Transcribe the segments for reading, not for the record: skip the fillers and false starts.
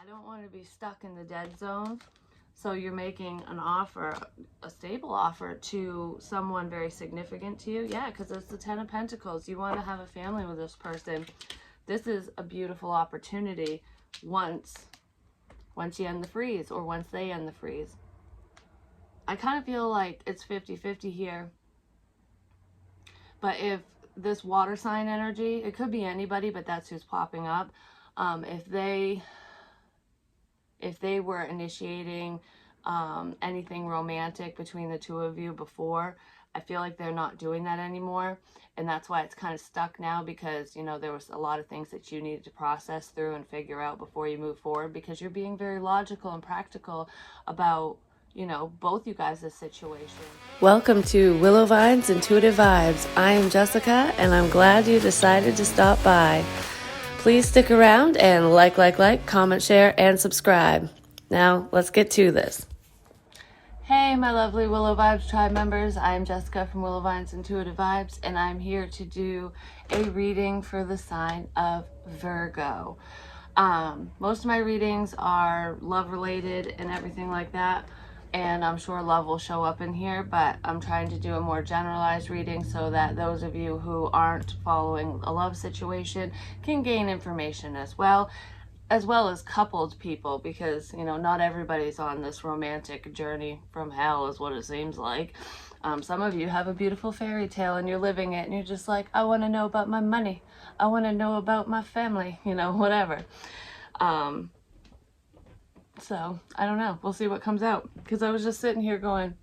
don't want to be stuck in the dead zone. So you're making an offer, a stable offer to someone very significant to you. Yeah, because it's the Ten of Pentacles. You want to have a family with this person. This is a beautiful opportunity once you end the freeze, or once they end the freeze. I kind of feel like it's 50-50 here. But if this water sign energy, it could be anybody, but that's who's popping up. If they were initiating anything romantic between the two of you before, I feel like they're not doing that anymore. And that's why it's kind of stuck now, because, you know, there was a lot of things that you needed to process through and figure out before you move forward, because you're being very logical and practical about, you know, both you guys' situation. Welcome to Willow Vine's Intuitive Vibes. I am Jessica, and I'm glad you decided to stop by. Please stick around and like, comment, share, and subscribe. Now, let's get to this. Hey, my lovely Willow Vibes tribe members. I'm Jessica from Willow Vine's Intuitive Vibes, and I'm here to do a reading for the sign of Virgo. Most of my readings are love related and everything like that, and I'm sure love will show up in here, but I'm trying to do a more generalized reading so that those of you who aren't following a love situation can gain information as well as coupled people, because, you know, not everybody's on this romantic journey from hell is what it seems like. Some of you have a beautiful fairy tale and you're living it, and you're just like, I want to know about my money, I want to know about my family, you know, whatever. So I don't know, we'll see what comes out, because I was just sitting here going,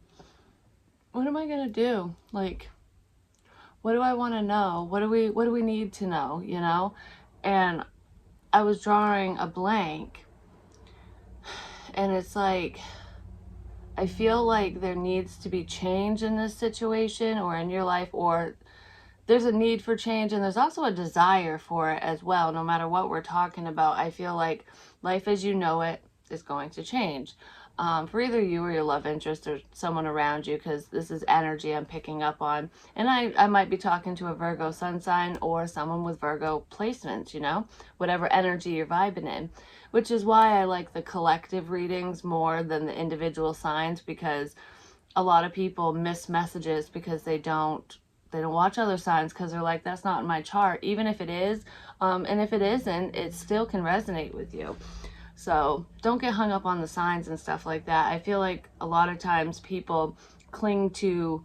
what am I gonna do? Like, what do I want to know? What do we need to know, you know? And I was drawing a blank, and it's like, I feel like there needs to be change in this situation or in your life, or there's a need for change, and there's also a desire for it as well. No matter what we're talking about, I feel like life as you know it is going to change, for either you or your love interest or someone around you, because this is energy I'm picking up on. And I might be talking to a Virgo sun sign or someone with Virgo placements, you know, whatever energy you're vibing in, which is why I like the collective readings more than the individual signs, because a lot of people miss messages because they don't watch other signs, because they're like, that's not in my chart, even if it is. And if it isn't, it still can resonate with you. So don't get hung up on the signs and stuff like that. I feel like a lot of times people cling to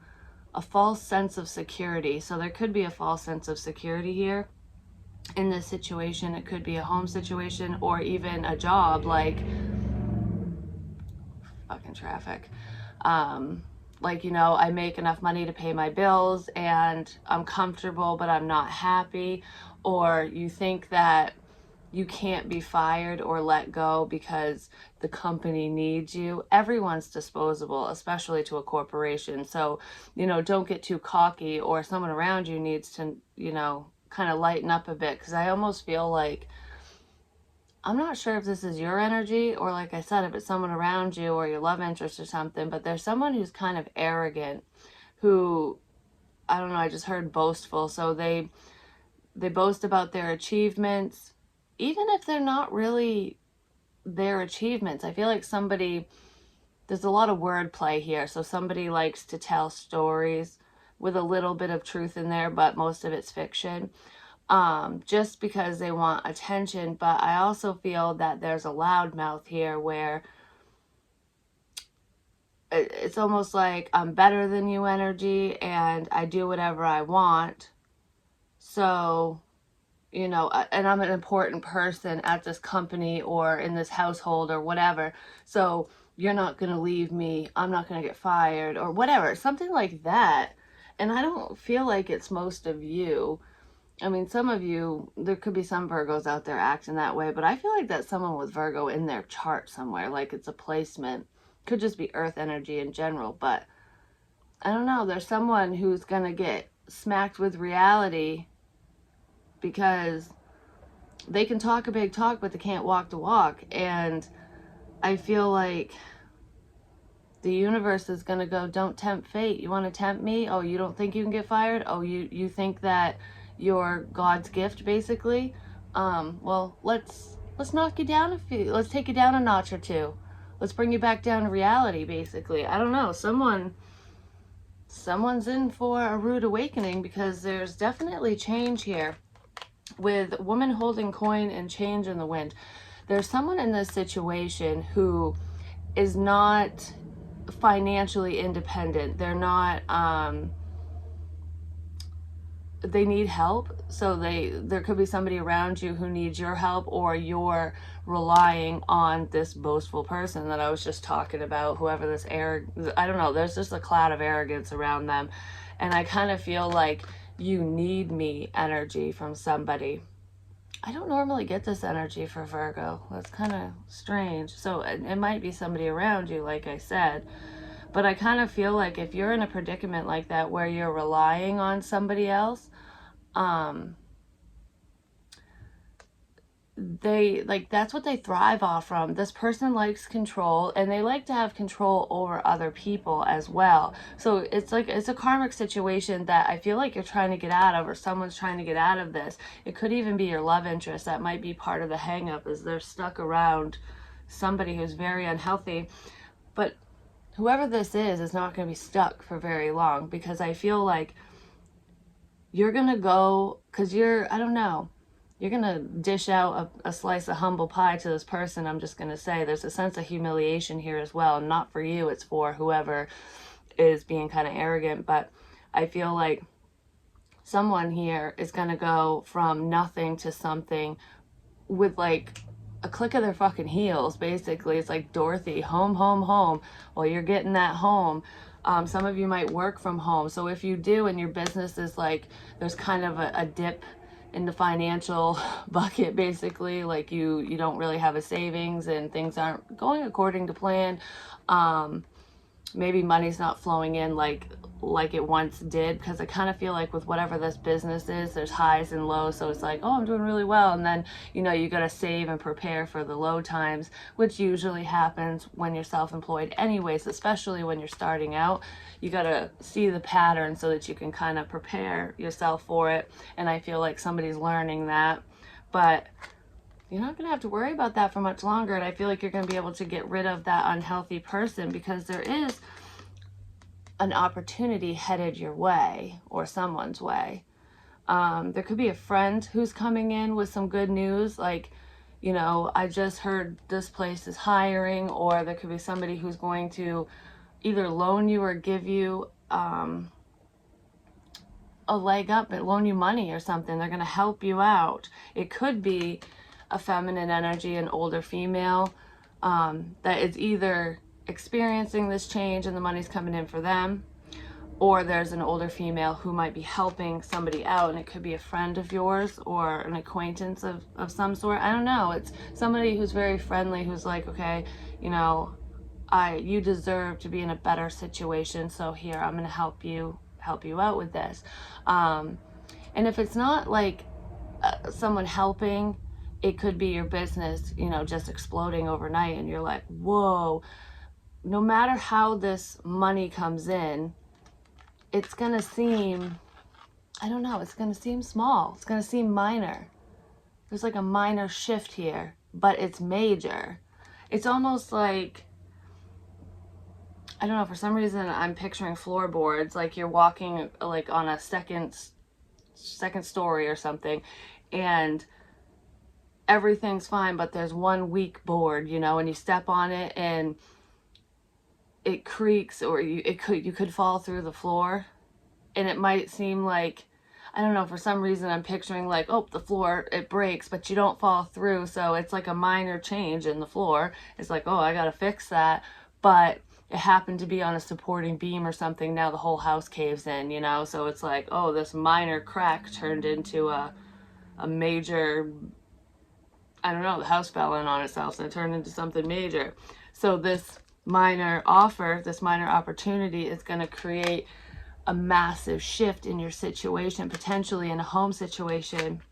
a false sense of security. So there could be a false sense of security here in this situation. It could be a home situation or even a job, like fucking traffic. Like, you know, I make enough money to pay my bills and I'm comfortable, but I'm not happy. Or you think that you can't be fired or let go because the company needs you. Everyone's disposable, especially to a corporation. So, you know, don't get too cocky, or someone around you needs to, you know, kind of lighten up a bit, because I almost feel like, I'm not sure if this is your energy, or like I said, if it's someone around you or your love interest or something, but there's someone who's kind of arrogant, who, I don't know, I just heard boastful. So they boast about their achievements, even if they're not really their achievements. I feel like there's a lot of wordplay here. So somebody likes to tell stories with a little bit of truth in there, but most of it's fiction, just because they want attention. But I also feel that there's a loudmouth here, where it's almost like I'm better than you energy, and I do whatever I want. So, you know, and I'm an important person at this company or in this household or whatever. So you're not going to leave me. I'm not going to get fired or whatever. Something like that. And I don't feel like it's most of you. I mean, some of you, there could be some Virgos out there acting that way, but I feel like that's someone with Virgo in their chart somewhere, like it's a placement. Could just be earth energy in general, but I don't know. There's someone who's going to get smacked with reality, because they can talk a big talk, but they can't walk the walk. And I feel like the universe is going to go, don't tempt fate. You want to tempt me? Oh, you don't think you can get fired? Oh, you think that you're God's gift, basically? Well, let's let's knock you down a few, let's take you down a notch or two. Let's bring you back down to reality, basically. I don't know. Someone's in for a rude awakening, because there's definitely change here. With woman holding coin and change in the wind, there's someone in this situation who is not financially independent. They're not, they need help. So there could be somebody around you who needs your help, or you're relying on this boastful person that I was just talking about, whoever this I don't know, there's just a cloud of arrogance around them. And I kind of feel like you need me energy from somebody. I don't normally get this energy for Virgo. That's kind of strange. So it might be somebody around you, like I said. But I kind of feel like if you're in a predicament like that where you're relying on somebody else, that's what they thrive off from. This person likes control, and they like to have control over other people as well. So it's like, it's a karmic situation that I feel like you're trying to get out of, or someone's trying to get out of this. It could even be your love interest. That might be part of the hang up, is they're stuck around somebody who's very unhealthy. But whoever this is not going to be stuck for very long, because I feel like you're going to go, because I don't know, you're going to dish out a slice of humble pie to this person. I'm just going to say there's a sense of humiliation here as well. Not for you, it's for whoever is being kind of arrogant. But I feel like someone here is going to go from nothing to something with like a click of their fucking heels, basically. It's like Dorothy, home, home, home. Well, you're getting that home. Some of you might work from home. So if you do, and your business is like, there's kind of a dip in the financial bucket, basically, like you don't really have a savings and things aren't going according to plan. Maybe money's not flowing in like it once did, because I kind of feel like with whatever this business is, there's highs and lows. So it's like, oh, I'm doing really well, and then you got to save and prepare for the low times, which usually happens when you're self-employed anyways, especially when you're starting out. You got to see the pattern so that you can kind of prepare yourself for it. And I feel like somebody's learning that. But you're not going to have to worry about that for much longer. And I feel like you're going to be able to get rid of that unhealthy person, because there is an opportunity headed your way, or someone's way. There could be a friend who's coming in with some good news, like, I just heard this place is hiring. Or there could be somebody who's going to either loan you or give you a leg up, and loan you money or something. They're going to help you out. It could be a feminine energy, an older female, that is either experiencing this change and the money's coming in for them, or there's an older female who might be helping somebody out, and it could be a friend of yours or an acquaintance of some sort. I don't know. It's somebody who's very friendly, who's like, okay, you deserve to be in a better situation, so here, I'm going to help you out with this. And if it's not like someone helping, it could be your business, just exploding overnight, and you're like, whoa. No matter how this money comes in, it's going to seem, I don't know, it's going to seem small. It's going to seem minor. There's like a minor shift here, but it's major. It's almost like, I don't know, for some reason I'm picturing floorboards, like you're walking like on a second story or something, and everything's fine, but there's one weak board, and you step on it and it creaks, or you could fall through the floor. And it might seem like, I don't know, for some reason I'm picturing like, oh, the floor, it breaks, but you don't fall through. So it's like a minor change in the floor. It's like, oh, I gotta fix that. But it happened to be on a supporting beam or something. Now the whole house caves in, so it's like, oh, this minor crack turned into a major, I don't know, the house fell in on itself and it turned into something major. So this minor offer, this minor opportunity is going to create a massive shift in your situation, potentially in a home situation,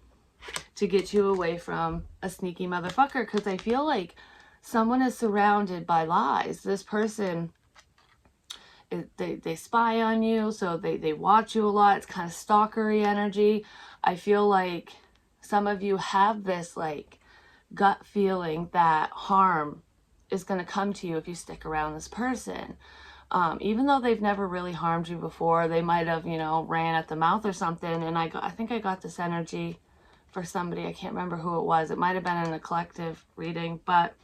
to get you away from a sneaky motherfucker. Because I feel like someone is surrounded by lies. This person, they spy on you, so they watch you a lot. It's kind of stalkery energy. I feel like some of you have this like gut feeling that harm is going to come to you if you stick around this person. Even though they've never really harmed you before, they might have, ran at the mouth or something. And I think I got this energy for somebody. I can't remember who it was. It might have been in a collective reading, but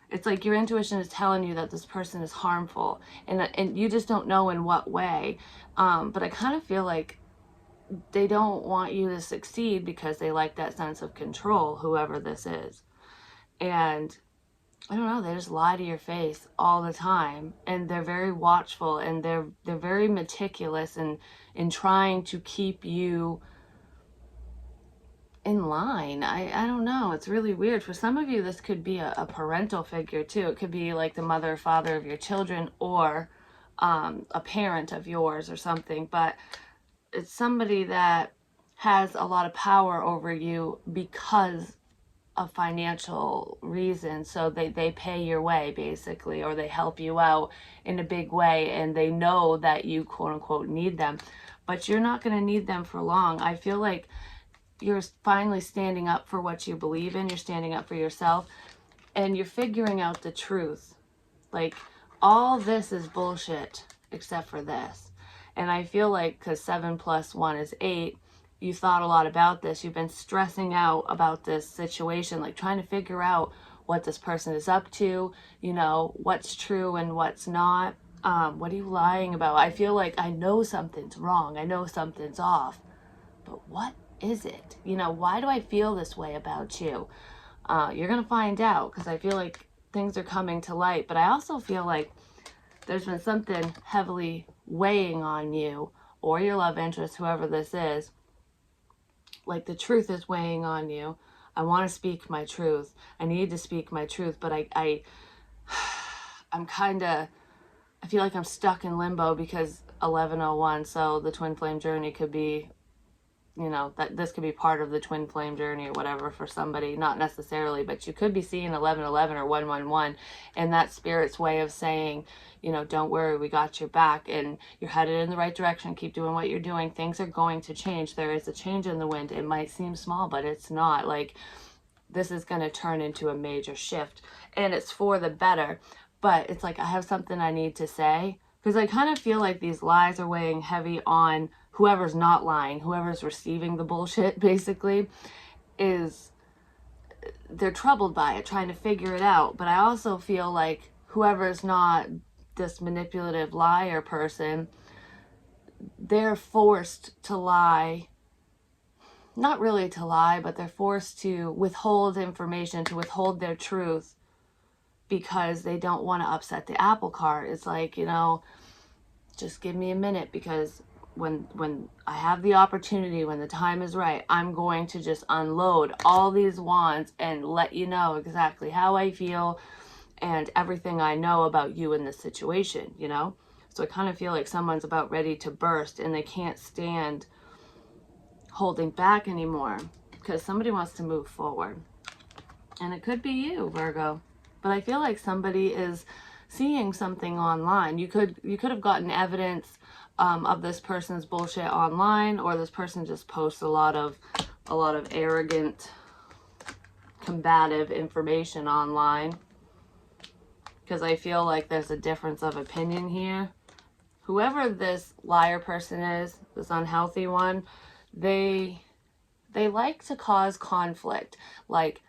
it's like your intuition is telling you that this person is harmful, and you just don't know in what way. But I kind of feel like they don't want you to succeed because they like that sense of control, whoever this is. And I don't know, they just lie to your face all the time, and they're very watchful, and they're very meticulous in trying to keep you in line. I don't know. It's really weird. For some of you, this could be a parental figure too. It could be like the mother or father of your children, or a parent of yours or something. But it's somebody that has a lot of power over you because of financial reasons. So they pay your way basically, or they help you out in a big way, and they know that you quote unquote need them, but you're not going to need them for long. I feel like you're finally standing up for what you believe in. You're standing up for yourself, and you're figuring out the truth. Like, all this is bullshit except for this. And I feel like because 7 plus 1 is 8, you thought a lot about this. You've been stressing out about this situation, like trying to figure out what this person is up to, what's true and what's not. What are you lying about? I feel like I know something's wrong. I know something's off. But what is it? Why do I feel this way about you? You're going to find out, because I feel like things are coming to light. But I also feel like there's been something heavily weighing on you or your love interest, whoever this is. Like, the truth is weighing on you. I want to speak my truth. I need to speak my truth, but I'm kind of, I feel like I'm stuck in limbo because 1101. So the twin flame journey could be, that this could be part of the twin flame journey or whatever for somebody. Not necessarily, but you could be seeing 1111 or 111, and that spirit's way of saying, don't worry, we got your back, and you're headed in the right direction. Keep doing what you're doing. Things are going to change. There is a change in the wind. It might seem small, but it's not. Like, this is going to turn into a major shift, and it's for the better. But it's like, I have something I need to say, because I kind of feel like these lies are weighing heavy on whoever's not lying, whoever's receiving the bullshit, basically, they're troubled by it, trying to figure it out. But I also feel like whoever's not this manipulative liar person, they're forced to lie. Not really to lie, but they're forced to withhold information, to withhold their truth, because they don't want to upset the apple cart. It's like, just give me a minute, because when I have the opportunity, when the time is right, I'm going to just unload all these wands and let you know exactly how I feel and everything I know about you in this situation, So I kind of feel like someone's about ready to burst, and they can't stand holding back anymore because somebody wants to move forward. And it could be you, Virgo. But I feel like somebody is seeing something online. You could have gotten evidence of this person's bullshit online, or this person just posts a lot of arrogant, combative information online. Because I feel like there's a difference of opinion here. Whoever this liar person is, this unhealthy one, they like to cause conflict. Like,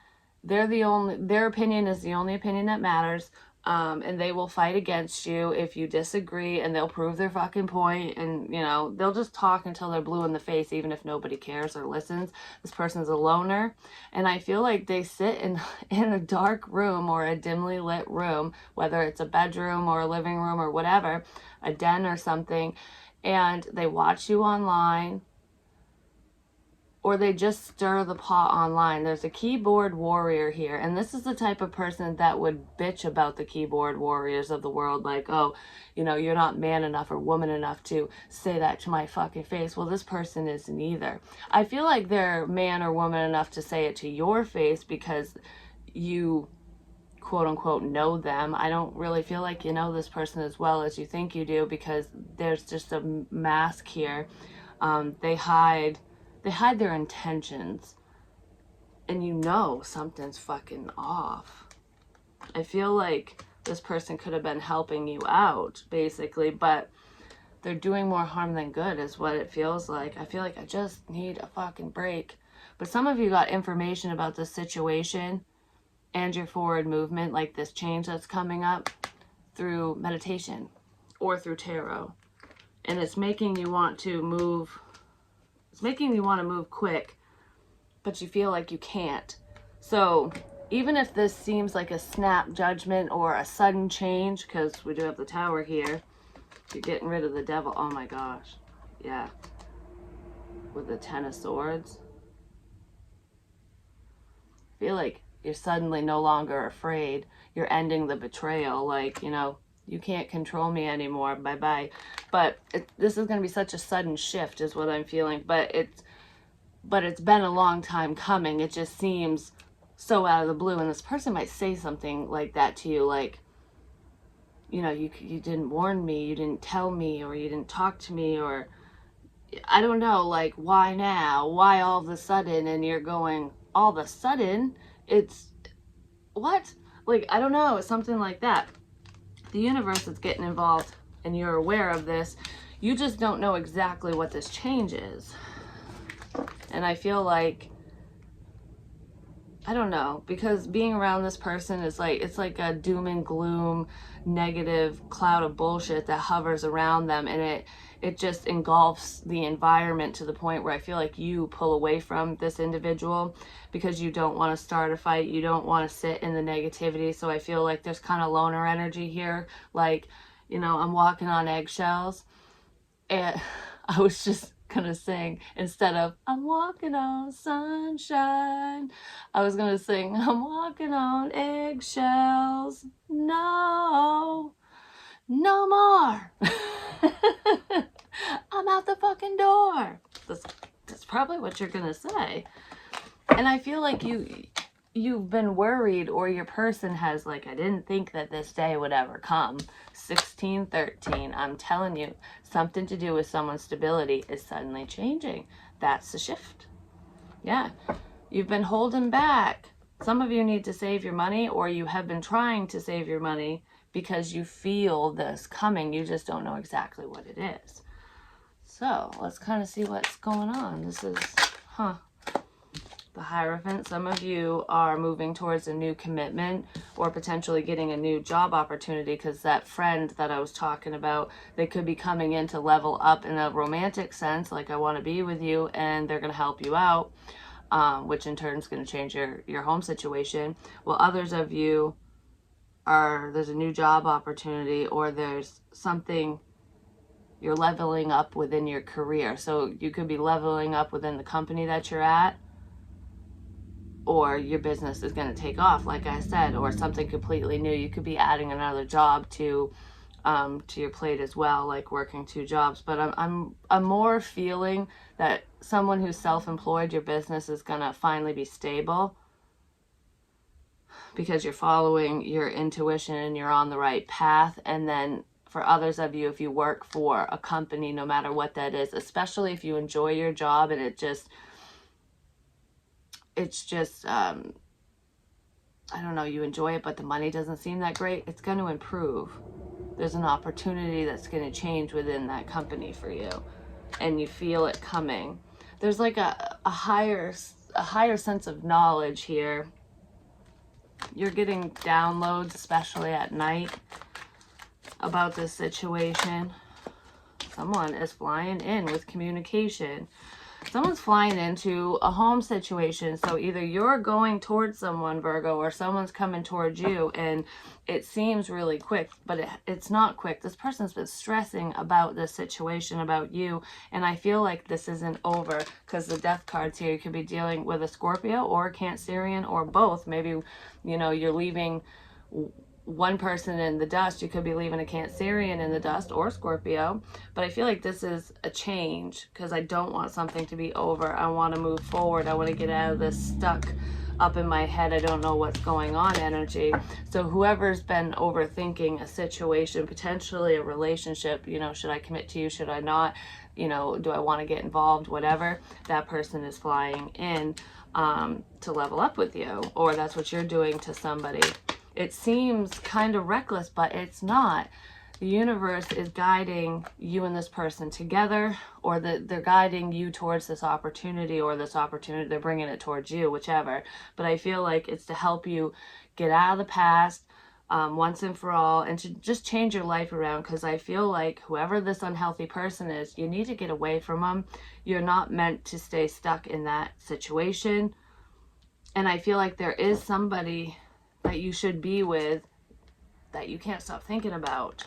their opinion is the only opinion that matters. And they will fight against you if you disagree, and they'll prove their fucking point, and they'll just talk until they're blue in the face, even if nobody cares or listens. This person's a loner, and I feel like they sit in a dark room or a dimly lit room, whether it's a bedroom or a living room or whatever, a den or something, and they watch you online, or they just stir the pot online. There's a keyboard warrior here, and this is the type of person that would bitch about the keyboard warriors of the world, like, oh, you're not man enough or woman enough to say that to my fucking face. Well, this person is neither. I feel like they're man or woman enough to say it to your face because you quote unquote know them. I don't really feel like you know this person as well as you think you do, because there's just a mask here. They hide their intentions, and you know something's fucking off. I feel like this person could have been helping you out, basically, but they're doing more harm than good is what it feels like. I feel like I just need a fucking break. But some of you got information about this situation and your forward movement, like this change that's coming up, through meditation or through tarot. And it's making you want to move. It's making you want to move quick, but you feel like you can't. So even if this seems like a snap judgment or a sudden change, because we do have the Tower here, you're getting rid of the devil. Oh my gosh. Yeah. With the Ten of Swords. I feel like you're suddenly no longer afraid. You're ending the betrayal. Like, you know, you can't control me anymore. Bye-bye. But this is going to be such a sudden shift is what I'm feeling. But it's been a long time coming. It just seems so out of the blue. And this person might say something like that to you. Like, you know, you didn't warn me, you didn't tell me, or you didn't talk to me, or I don't know, like, why now? Why all of a sudden? And you're going, all of a sudden? It's, what? Like, I don't know, it's something like that. The universe is getting involved, and you're aware of this. You just don't know exactly what this change is. And I feel like, I don't know, because being around this person is like, it's like a doom and gloom, negative cloud of bullshit that hovers around them, and it just engulfs the environment to the point where I feel like you pull away from this individual because you don't want to start a fight, you don't want to sit in the negativity. So I feel like there's kind of loner energy here, like, you know, I'm walking on eggshells. And I was just gonna sing, instead of I'm walking on sunshine, I was gonna sing I'm walking on eggshells, no more. I'm out the fucking door. That's probably what you're gonna say. And I feel like you've been worried, or your person has, like, I didn't think that this day would ever come. 1613, I'm telling you, something to do with someone's stability is suddenly changing. That's the shift. Yeah, you've been holding back. Some of you need to save your money, or you have been trying to save your money because you feel this coming. You just don't know exactly what it is. So let's kind of see what's going on. This is, the Hierophant. Some of you are moving towards a new commitment, or potentially getting a new job opportunity, because that friend that I was talking about, they could be coming in to level up in a romantic sense, like I want to be with you, and they're going to help you out, which in turn is going to change your home situation. Well, others of you there's a new job opportunity, or there's something you're leveling up within your career. So you could be leveling up within the company that you're at, or your business is going to take off, like I said, or something completely new. You could be adding another job to your plate as well, like working 2 jobs. But I'm more feeling that someone who's self-employed, your business is going to finally be stable, because you're following your intuition and you're on the right path. And then for others of you, if you work for a company, no matter what that is, especially if you enjoy your job and it's just I don't know, you enjoy it, but the money doesn't seem that great, it's going to improve. There's an opportunity that's going to change within that company for you, and you feel it coming. There's like a higher sense of knowledge here. You're getting downloads, especially at night, about this situation. Someone is flying in with communication. Someone's flying into a home situation. So either you're going towards someone, Virgo, or someone's coming towards you, and it seems really quick, but it's not quick. This person's been stressing about this situation, about you, and I feel like this isn't over, because the Death card's here. You could be dealing with a Scorpio or a Cancerian, or both. Maybe, you know, you're leaving one person in the dust. You could be leaving a Cancerian in the dust, or Scorpio. But I feel like this is a change, because I don't want something to be over. I want to move forward. I want to get out of this stuck up in my head, I don't know what's going on energy. So whoever's been overthinking a situation, potentially a relationship, you know, should I commit to you, should I not, you know, do I want to get involved, whatever, that person is flying in. to level up with you, or that's what you're doing to somebody. It seems kind of reckless, but it's not. The universe is guiding you and this person together, or they're guiding you towards this opportunity, or this opportunity, they're bringing it towards you, whichever. But I feel like it's to help you get out of the past once and for all, and to just change your life around, because I feel like whoever this unhealthy person is, you need to get away from them. You're not meant to stay stuck in that situation. And I feel like there is somebody that you should be with that you can't stop thinking about.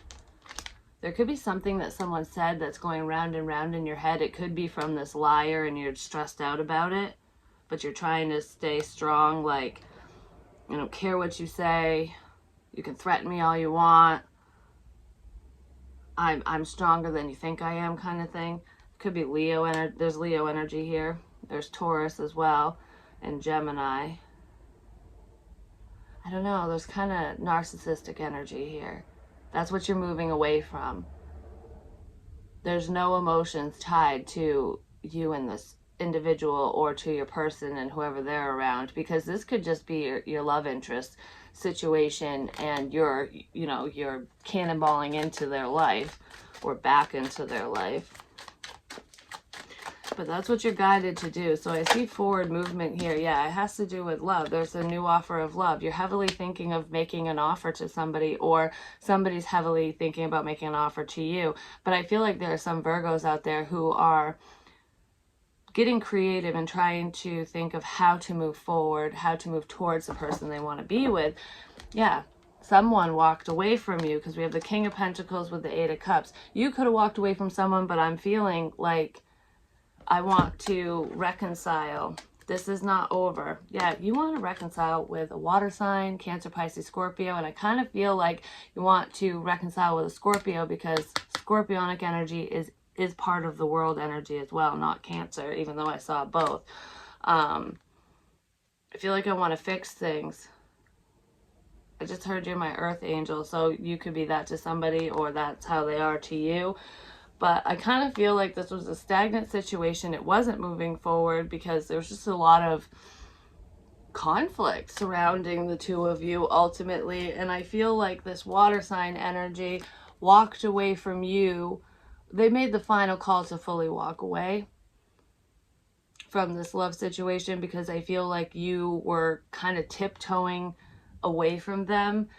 There could be something that someone said that's going round and round in your head. It could be from this liar and you're stressed out about it, but you're trying to stay strong, like, I don't care what you say. You can threaten me all you want. I'm stronger than you think I am, kind of thing. Could be Leo energy. There's Leo energy here. There's Taurus as well, and Gemini. I don't know. There's kind of narcissistic energy here. That's what you're moving away from. There's no emotions tied to you and this individual, or to your person and whoever they're around, because this could just be your love interest situation, and you're cannonballing into their life or back into their life. But that's what you're guided to do. So I see forward movement here. Yeah, it has to do with love. There's a new offer of love. You're heavily thinking of making an offer to somebody, or somebody's heavily thinking about making an offer to you. But I feel like there are some Virgos out there who are getting creative and trying to think of how to move forward, how to move towards the person they want to be with. Yeah, someone walked away from you, because we have the King of Pentacles with the Eight of Cups. You could have walked away from someone, but I'm feeling like I want to reconcile. This is not over. Yeah, you want to reconcile with a water sign, Cancer, Pisces, Scorpio, and I kind of feel like you want to reconcile with a Scorpio, because Scorpionic energy is part of the world energy as well, not Cancer, even though I saw both. I feel like I want to fix things. I just heard you're my earth angel, so you could be that to somebody, or that's how they are to you. But I kind of feel like this was a stagnant situation. It wasn't moving forward because there's just a lot of conflict surrounding the two of you ultimately. And I feel like this water sign energy walked away from you. They made the final call to fully walk away from this love situation, because I feel like you were kind of tiptoeing away from them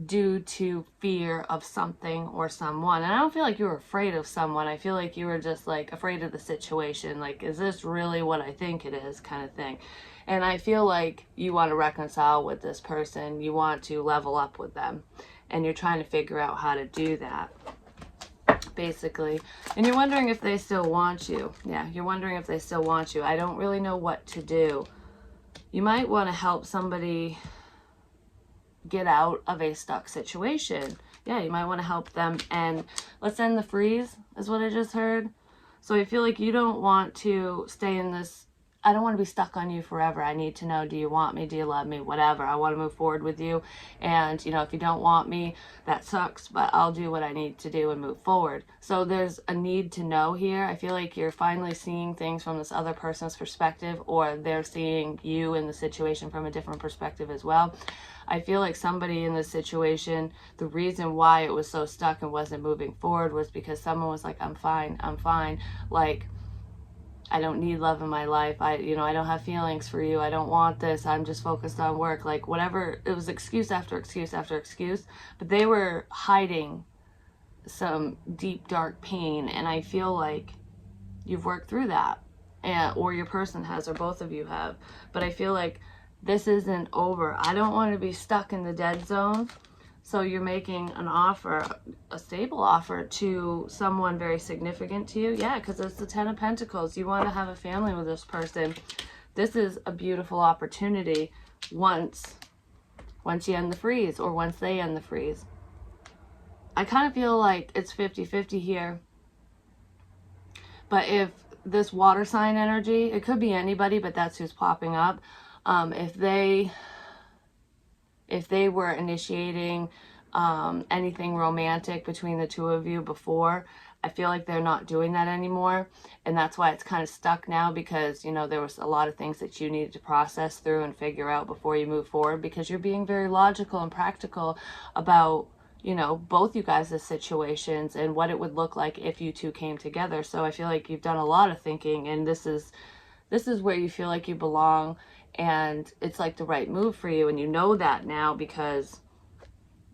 due to fear of something or someone. And I don't feel like you were afraid of someone. I feel like you were just like afraid of the situation. Like, is this really what I think it is, kind of thing. And I feel like you want to reconcile with this person. You want to level up with them. And you're trying to figure out how to do that, basically. And you're wondering if they still want you. Yeah, you're wondering if they still want you. I don't really know what to do. You might want to help somebody get out of a stuck situation. Yeah, you might want to help them. And let's end the freeze, is what I just heard. So I feel like you don't want to stay in this. I don't want to be stuck on you forever. I need to know, do you want me? Do you love me? Whatever. I want to move forward with you. And, if you don't want me, that sucks, but I'll do what I need to do and move forward. So there's a need to know here. I feel like you're finally seeing things from this other person's perspective, or they're seeing you in the situation from a different perspective as well. I feel like somebody in this situation, the reason why it was so stuck and wasn't moving forward was because someone was like, I'm fine. Like, I don't need love in my life. I don't have feelings for you. I don't want this. I'm just focused on work. Like, whatever. It was excuse after excuse after excuse. But they were hiding some deep, dark pain. And I feel like you've worked through that. Or your person has, or both of you have. But I feel like this isn't over. I don't want to be stuck in the dead zone. So you're making an offer, a stable offer to someone very significant to you. Yeah, because it's the Ten of Pentacles. You want to have a family with this person. This is a beautiful opportunity once you end the freeze, or once they end the freeze. I kind of feel like it's 50-50 here. But if this water sign energy, it could be anybody, but that's who's popping up. If they were initiating anything romantic between the two of you before, I feel like they're not doing that anymore. And that's why it's kind of stuck now, because, you know, there was a lot of things that you needed to process through and figure out before you move forward, because you're being very logical and practical about, you know, both you guys' situations and what it would look like if you two came together. So I feel like you've done a lot of thinking, and this is where you feel like you belong, and it's like the right move for you. And you know that now because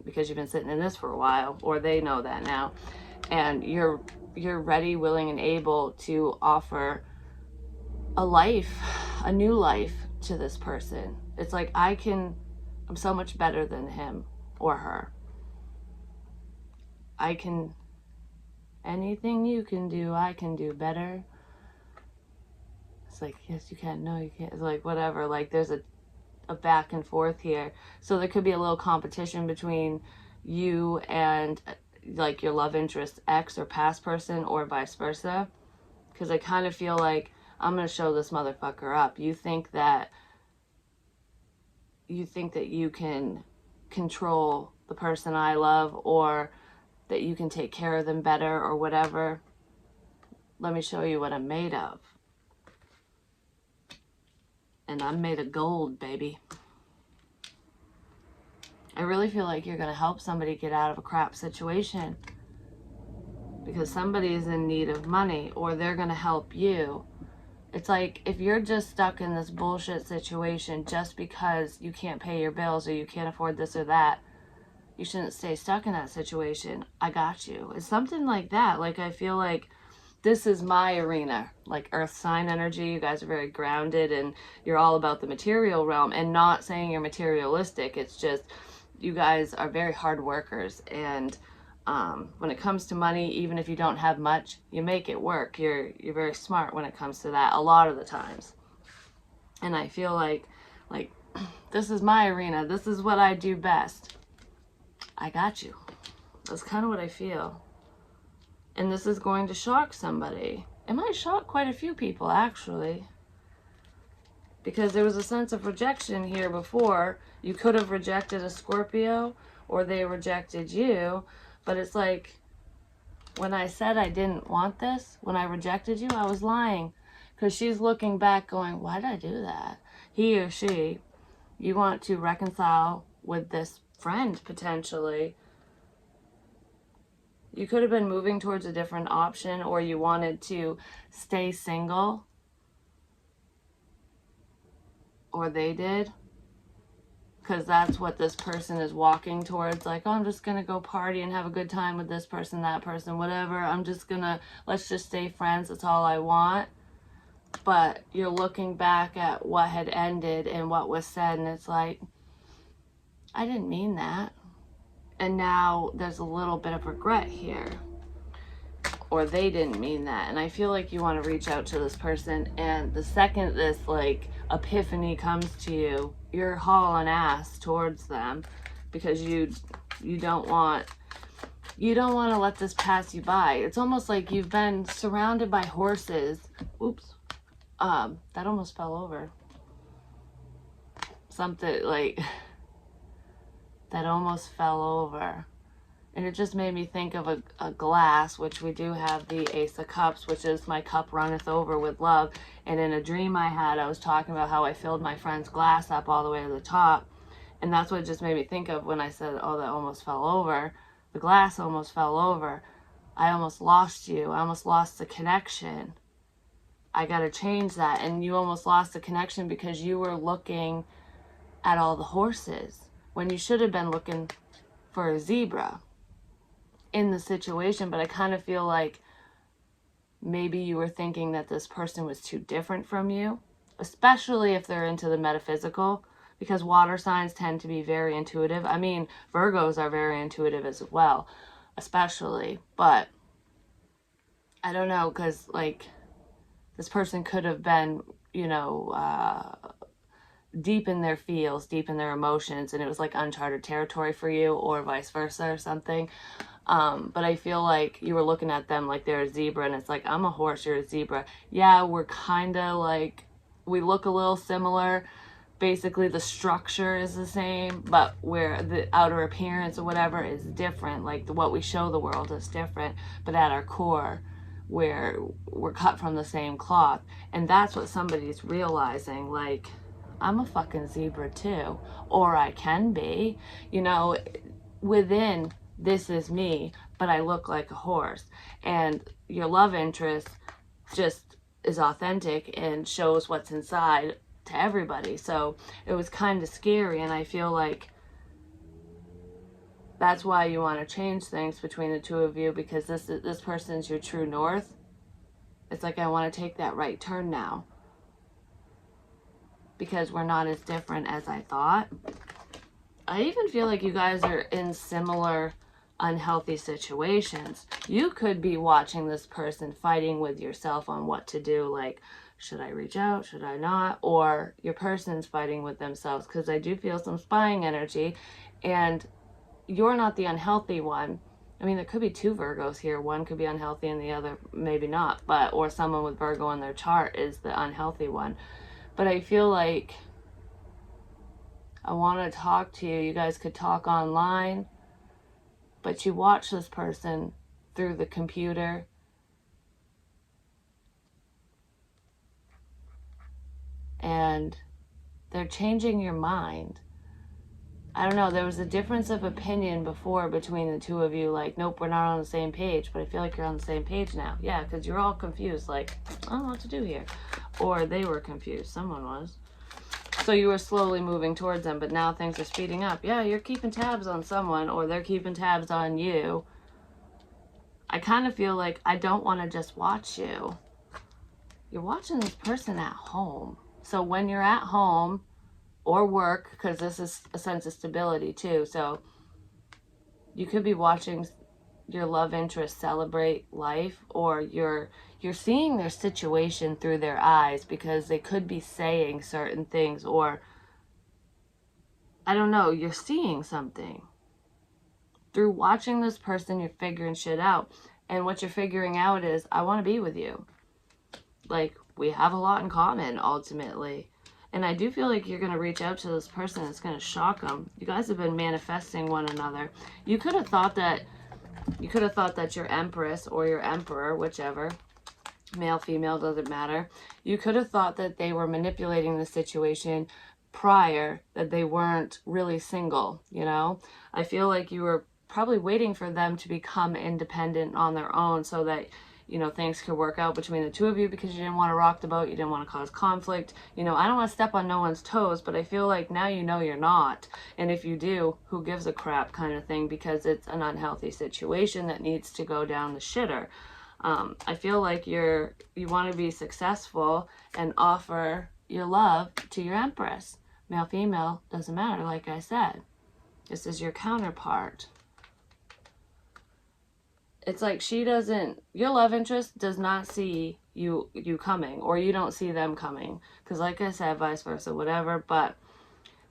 you've been sitting in this for a while, or they know that now, and you're ready, willing, and able to offer a life, a new life to this person. It's like, I'm so much better than him or her. Anything you can do, I can do better. It's like, yes, you can. No, you can't. It's like, whatever. Like, there's a back and forth here. So there could be a little competition between you and like your love interest ex or past person, or vice versa. Because I kind of feel like I'm going to show this motherfucker up. You think that you can control the person I love, or that you can take care of them better, or whatever. Let me show you what I'm made of. And I'm made of gold, baby. I really feel like you're going to help somebody get out of a crap situation, because somebody is in need of money, or they're going to help you. It's like, if you're just stuck in this bullshit situation just because you can't pay your bills, or you can't afford this or that, you shouldn't stay stuck in that situation. I got you. It's something like that. Like, I feel like this is my arena, like earth sign energy. You guys are very grounded, and you're all about the material realm, and not saying you're materialistic. It's just, you guys are very hard workers, and when it comes to money, even if you don't have much, you make it work. You're very smart when it comes to that a lot of the times. And I feel like this is my arena. This is what I do best. I got you. That's kind of what I feel. And this is going to shock somebody. It might shock quite a few people, actually. Because there was a sense of rejection here before. You could have rejected a Scorpio, or they rejected you. But it's like, when I said I didn't want this, when I rejected you, I was lying. Because she's looking back going, why did I do that? He or she, you want to reconcile with this friend, potentially. You could have been moving towards a different option, or you wanted to stay single. Or they did. Because that's what this person is walking towards. Like, oh, I'm just going to go party and have a good time with this person, that person, whatever. Let's just stay friends. That's all I want. But you're looking back at what had ended and what was said, and it's like, I didn't mean that. And now there's a little bit of regret here. Or they didn't mean that. And I feel like you want to reach out to this person, and the second this like epiphany comes to you, you're hauling ass towards them, because you don't want to let this pass you by. It's almost like you've been surrounded by horses. Oops. That almost fell over. Something like that almost fell over. And it just made me think of a glass, which we do have the Ace of Cups, which is my cup runneth over with love. And in a dream I had, I was talking about how I filled my friend's glass up all the way to the top. And that's what it just made me think of when I said, oh, that almost fell over. The glass almost fell over. I almost lost you. I almost lost the connection. I got to change that. And you almost lost the connection because you were looking at all the horses when you should have been looking for a zebra in the situation. But I kind of feel like maybe you were thinking that this person was too different from you, especially if they're into the metaphysical, because water signs tend to be very intuitive. I mean, Virgos are very intuitive as well, especially. But I don't know, because like this person could have been, you know, deep in their feels, deep in their emotions, and it was like uncharted territory for you, or vice versa or something. But I feel like you were looking at them like they're a zebra, and it's like, I'm a horse, you're a zebra. Yeah, we're kind of like, we look a little similar, basically the structure is the same, but where the outer appearance or whatever is different, like what we show the world is different, but at our core, where we're cut from the same cloth. And that's what somebody's realizing, like, I'm a fucking zebra too, or I can be, you know, within this is me, but I look like a horse. And your love interest just is authentic and shows what's inside to everybody. So it was kind of scary, and I feel like that's why you want to change things between the two of you, because this person's your true north. It's like, I want to take that right turn now, because we're not as different as I thought. I even feel like you guys are in similar unhealthy situations. You could be watching this person fighting with yourself on what to do, like, should I reach out, should I not? Or your person's fighting with themselves, because I do feel some spying energy, and you're not the unhealthy one. I mean, there could be two Virgos here. One could be unhealthy and the other maybe not, but, or someone with Virgo in their chart is the unhealthy one. But I feel like I want to talk to you. You guys could talk online, but you watch this person through the computer. And they're changing your mind. I don't know, there was a difference of opinion before between the two of you, like, nope, we're not on the same page, but I feel like you're on the same page now. Yeah, because you're all confused, like, I don't know what to do here. Or they were confused, someone was. So you were slowly moving towards them, but now things are speeding up. Yeah, you're keeping tabs on someone, or they're keeping tabs on you. I kind of feel like I don't want to just watch you. You're watching this person at home. So when you're at home or work, because this is a sense of stability too, so you could be watching your love interest celebrate life, or you're seeing their situation through their eyes, because they could be saying certain things, or I don't know, you're seeing something. Through watching this person, you're figuring shit out. And what you're figuring out is, I want to be with you. Like, we have a lot in common, ultimately. And I do feel like you're going to reach out to this person. It's going to shock them. You guys have been manifesting one another. You could have thought that your Empress or your Emperor, whichever, male, female, doesn't matter. You could have thought that they were manipulating the situation prior, that they weren't really single, you know? I feel like you were probably waiting for them to become independent on their own, so that, you know, things could work out between the two of you, because you didn't want to rock the boat, you didn't want to cause conflict. You know, I don't want to step on no one's toes, but I feel like now you know you're not. And if you do, who gives a crap kind of thing, because it's an unhealthy situation that needs to go down the shitter. I feel like you want to be successful and offer your love to your Empress. Male, female, doesn't matter, like I said. This is your counterpart. It's like your love interest does not see you coming, or you don't see them coming. Because like I said, vice versa, whatever. But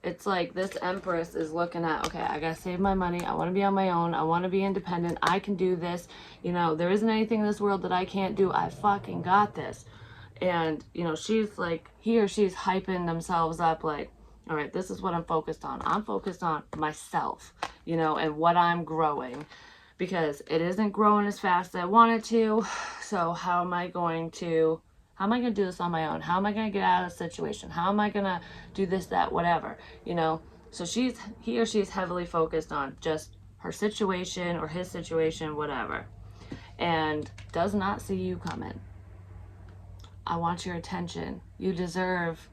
it's like this Empress is looking at, okay, I gotta save my money. I want to be on my own. I want to be independent. I can do this. You know, there isn't anything in this world that I can't do. I fucking got this. And, you know, she's like, he or she's hyping themselves up, like, all right, this is what I'm focused on. I'm focused on myself, you know, and what I'm growing. Because it isn't growing as fast as I want it to. So how am I going to do this on my own? How am I going to get out of the situation? How am I going to do this, that, whatever, you know? So he or she's heavily focused on just her situation or his situation, whatever, and does not see you coming. I want your attention. You deserve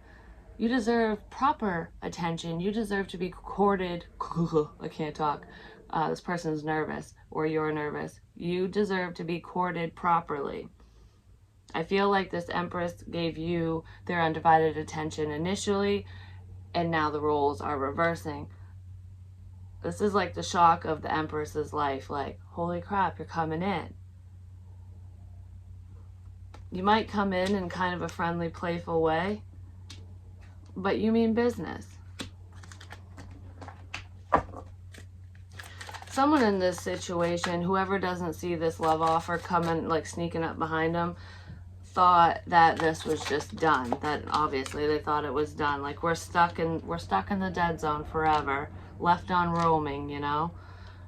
proper attention. You deserve to be courted. I can't talk. This person's nervous, or you're nervous. You deserve to be courted properly. I feel like this Empress gave you their undivided attention initially, and now the roles are reversing. This is like the shock of the Empress's life. Like, holy crap, you're coming in. You might come in kind of a friendly, playful way, but you mean business. Someone in this situation, whoever doesn't see this love offer coming, like sneaking up behind them, thought that this was just done. That obviously they thought it was done. Like we're stuck in the dead zone forever, left on roaming, you know?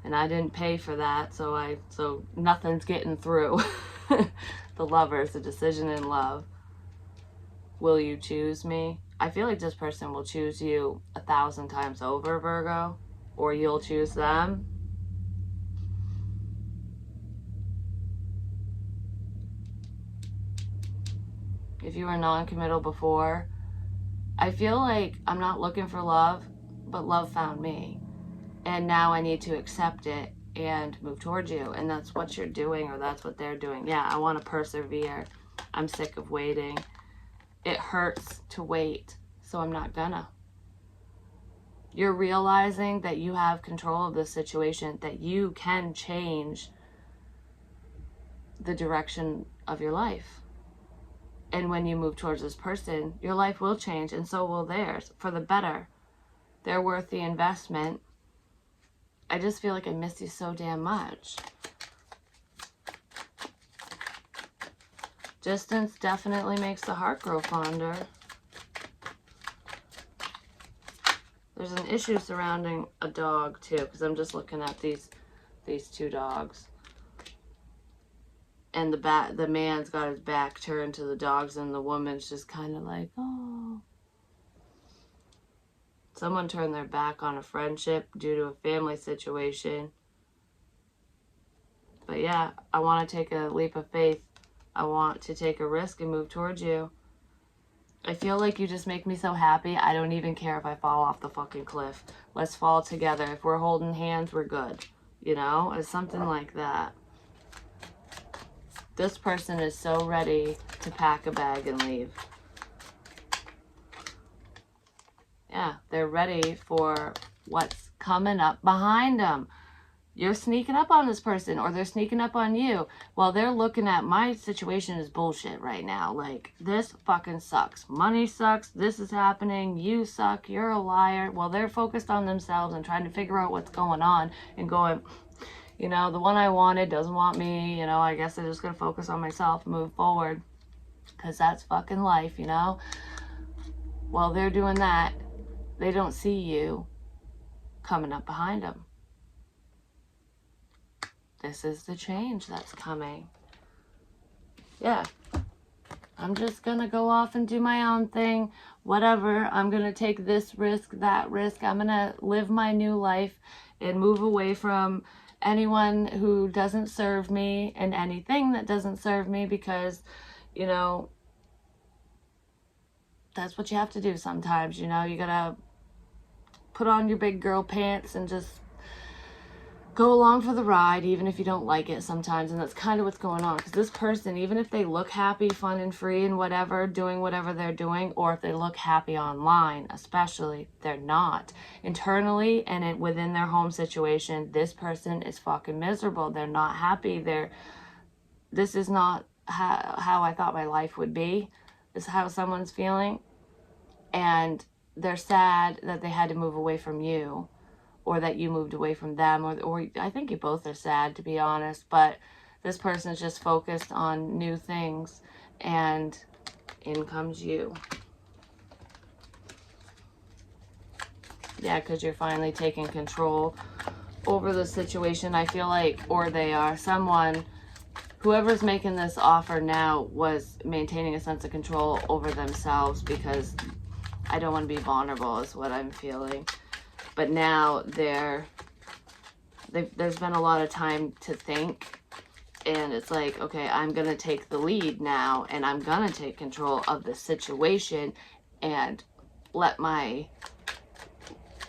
And I didn't pay for that, so nothing's getting through. The Lovers, the decision in love. Will you choose me? I feel like this person will choose you 1,000 times over, Virgo, or you'll choose them. If you were non-committal before, I feel like I'm not looking for love, but love found me. And now I need to accept it and move towards you. And that's what you're doing, or that's what they're doing. Yeah, I want to persevere. I'm sick of waiting. It hurts to wait, so I'm not gonna. You're realizing that you have control of this situation, that you can change the direction of your life. And when you move towards this person, your life will change, and so will theirs, for the better. They're worth the investment. I just feel like I miss you so damn much. Distance definitely makes the heart grow fonder. There's an issue surrounding a dog too, because I'm just looking at these two dogs. And the man's got his back turned to the dogs, and the woman's just kind of like, oh. Someone turned their back on a friendship due to a family situation. But yeah, I want to take a leap of faith. I want to take a risk and move towards you. I feel like you just make me so happy. I don't even care if I fall off the fucking cliff. Let's fall together. If we're holding hands, we're good. You know? It's something like that. This person is so ready to pack a bag and leave. Yeah, they're ready for what's coming up behind them. You're sneaking up on this person, or they're sneaking up on you. Well, they're looking at my situation is bullshit right now. Like, this fucking sucks. Money sucks. This is happening. You suck. You're a liar. Well, they're focused on themselves and trying to figure out what's going on and going, you know, the one I wanted doesn't want me. You know, I guess I'm just going to focus on myself and move forward, because that's fucking life, you know? Well, they're doing that. They don't see you coming up behind them. This is the change that's coming. Yeah. I'm just going to go off and do my own thing. Whatever. I'm going to take this risk, that risk. I'm going to live my new life and move away from anyone who doesn't serve me and anything that doesn't serve me, because, you know, that's what you have to do sometimes. You know, you got to put on your big girl pants and just go along for the ride, even if you don't like it sometimes. And that's kind of what's going on, because this person, even if they look happy, fun and free and whatever, doing whatever they're doing, or if they look happy online especially, they're not. Internally and within their home situation, this person is fucking miserable. They're not happy. This is not how I thought my life would be. This is how someone's feeling, and they're sad that they had to move away from you, or that you moved away from them, or I think you both are sad, to be honest. But this person is just focused on new things, and in comes you. Yeah, because you're finally taking control over the situation, I feel like, or they are. Whoever's making this offer now was maintaining a sense of control over themselves, because I don't want to be vulnerable is what I'm feeling. But now there's been a lot of time to think, and it's like, okay, I'm going to take the lead now, and I'm going to take control of the situation and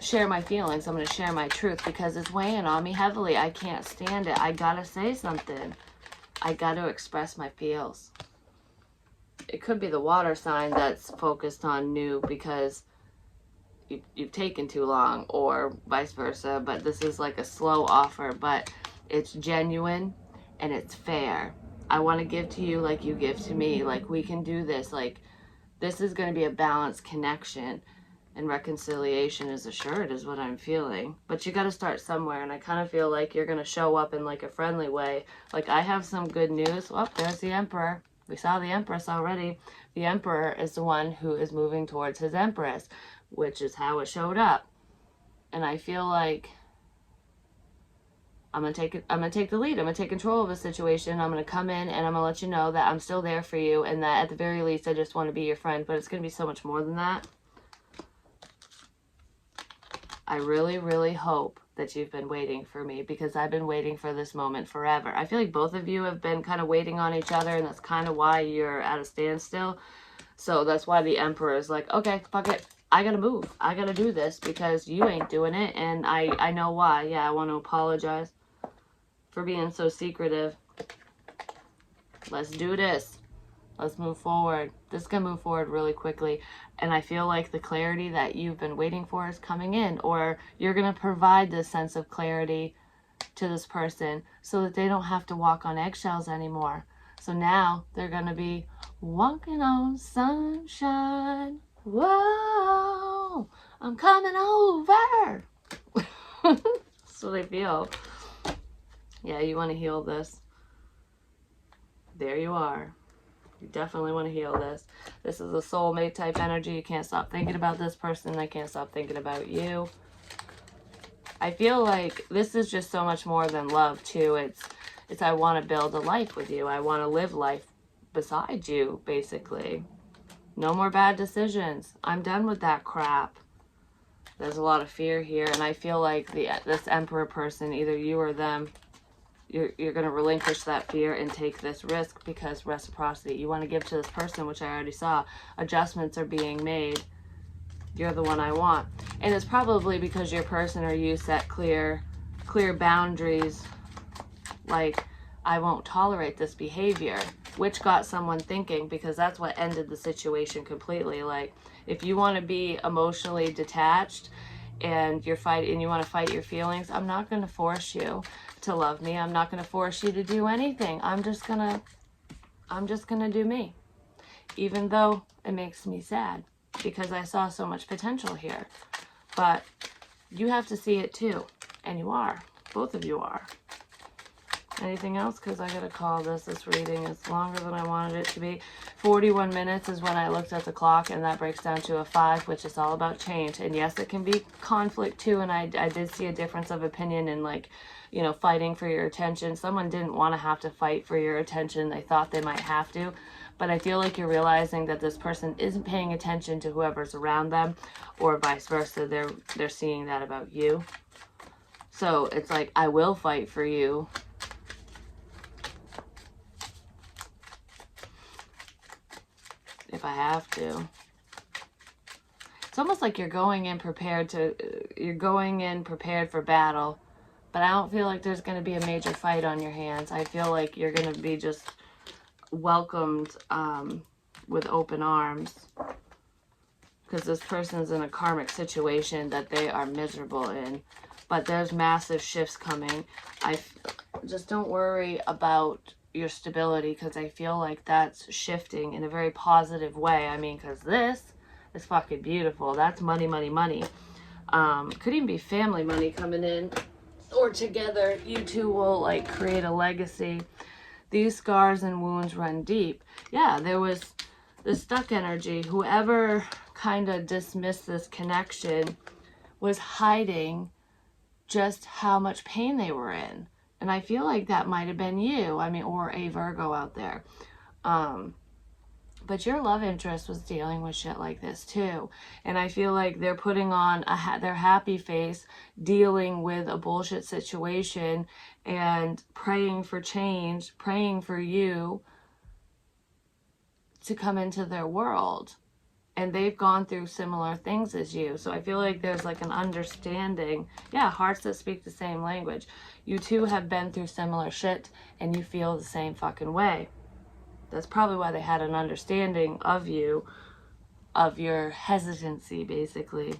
share my feelings. I'm going to share my truth, because it's weighing on me heavily. I can't stand it. I got to say something. I got to express my feels. It could be the water sign that's focused on new, because you've taken too long, or vice versa. But this is like a slow offer, but it's genuine and it's fair. I want to give to you like you give to me. Like, we can do this. Like, this is going to be a balanced connection, and reconciliation is assured, is what I'm feeling. But you got to start somewhere, and I kind of feel like you're going to show up in like a friendly way. Like, I have some good news. Oh, there's the Emperor. We saw the Empress already. The Emperor is the one who is moving towards his Empress, which is how it showed up. And I feel like I'm gonna take the lead. I'm gonna take control of the situation. I'm gonna come in and I'm gonna let you know that I'm still there for you, and that at the very least I just want to be your friend. But it's gonna be so much more than that. I really, really hope that you've been waiting for me, because I've been waiting for this moment forever. I feel like both of you have been kind of waiting on each other, and that's kind of why you're at a standstill. So that's why the Emperor is like, okay, fuck it. I gotta move. I gotta do this because you ain't doing it, and I know why. Yeah, I want to apologize for being so secretive. Let's do this. Let's move forward. This can move forward really quickly. And I feel like the clarity that you've been waiting for is coming in, or you're going to provide this sense of clarity to this person so that they don't have to walk on eggshells anymore. So now they're going to be walking on sunshine. Whoa, I'm coming over. That's what I feel. Yeah, you want to heal this. There you are. You definitely want to heal this. This is a soulmate type energy. You can't stop thinking about this person. They can't stop thinking about you. I feel like this is just so much more than love too. It's I want to build a life with you. I want to live life beside you, basically. No more bad decisions. I'm done with that crap. There's a lot of fear here, and I feel like this Emperor person, either you or them, you're going to relinquish that fear and take this risk, because reciprocity, you want to give to this person, which I already saw. Adjustments are being made. You're the one I want. And it's probably because your person or you set clear boundaries, like, I won't tolerate this behavior, which got someone thinking, because that's what ended the situation completely. Like, if you want to be emotionally detached and you want to fight your feelings, I'm not going to force you to love me. I'm not going to force you to do anything. I'm just going to do me. Even though it makes me sad, because I saw so much potential here. But you have to see it too. And you are. Both of you are. Anything else? Because I got to call this. This reading is longer than I wanted it to be. 41 minutes is when I looked at the clock, and that breaks down to a 5, which is all about change. And yes, it can be conflict too, and I did see a difference of opinion in, like, you know, fighting for your attention. Someone didn't want to have to fight for your attention. They thought they might have to. But I feel like you're realizing that this person isn't paying attention to whoever's around them, or vice versa. They're seeing that about you. So it's like, I will fight for you. If I have to. It's almost like you're going in prepared for battle, but I don't feel like there's going to be a major fight on your hands. I feel like you're going to be just welcomed with open arms, because this person's in a karmic situation that they are miserable in, but there's massive shifts coming. Just don't worry about your stability, because I feel like that's shifting in a very positive way. I mean, because this is fucking beautiful. That's money, money, money. Could even be family money coming in, or together you two will, like, create a legacy. These scars and wounds run deep. Yeah, there was the stuck energy. Whoever kind of dismissed this connection was hiding just how much pain they were in. And I feel like that might have been you. I mean, or a Virgo out there. But your love interest was dealing with shit like this too. And I feel like they're putting on their happy face, dealing with a bullshit situation, and praying for change, praying for you to come into their world. And they've gone through similar things as you. So I feel like there's like an understanding. Yeah, hearts that speak the same language. You two have been through similar shit, and you feel the same fucking way. That's probably why they had an understanding of you, of your hesitancy, basically.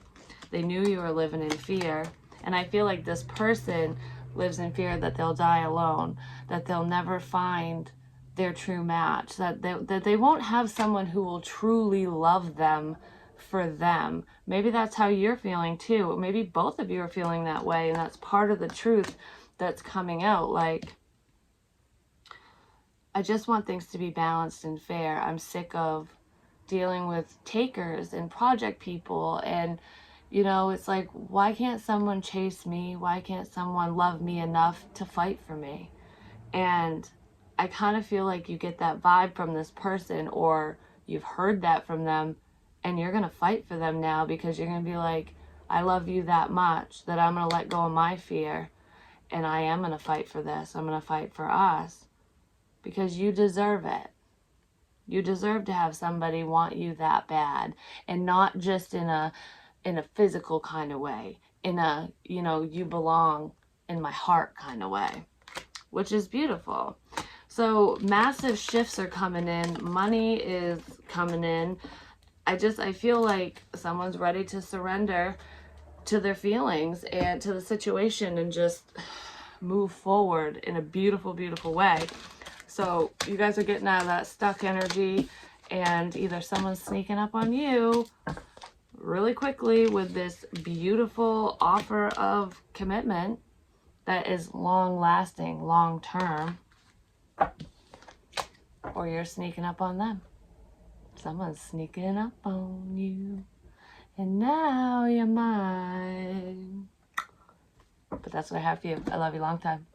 They knew you were living in fear. And I feel like this person lives in fear that they'll die alone, that they'll never find their true match, that they won't have someone who will truly love them for them. Maybe that's how you're feeling too. Maybe both of you are feeling that way, and that's part of the truth that's coming out. Like, I just want things to be balanced and fair. I'm sick of dealing with takers and project people, and you know, it's like, why can't someone chase me? Why can't someone love me enough to fight for me? And I kind of feel like you get that vibe from this person, or you've heard that from them, and you're going to fight for them now because you're going to be like, I love you that much that I'm going to let go of my fear, and I am going to fight for this. I'm going to fight for us because you deserve it. You deserve to have somebody want you that bad, and not just in a physical kind of way, in a, you know, you belong in my heart kind of way, which is beautiful. So massive shifts are coming in. Money is coming in. I feel like someone's ready to surrender to their feelings and to the situation and just move forward in a beautiful, beautiful way. So you guys are getting out of that stuck energy, and either someone's sneaking up on you really quickly with this beautiful offer of commitment that is long lasting, long term, or you're sneaking up on them. Someone's sneaking up on you, and now you're mine. But that's what I have for you. I love you long time.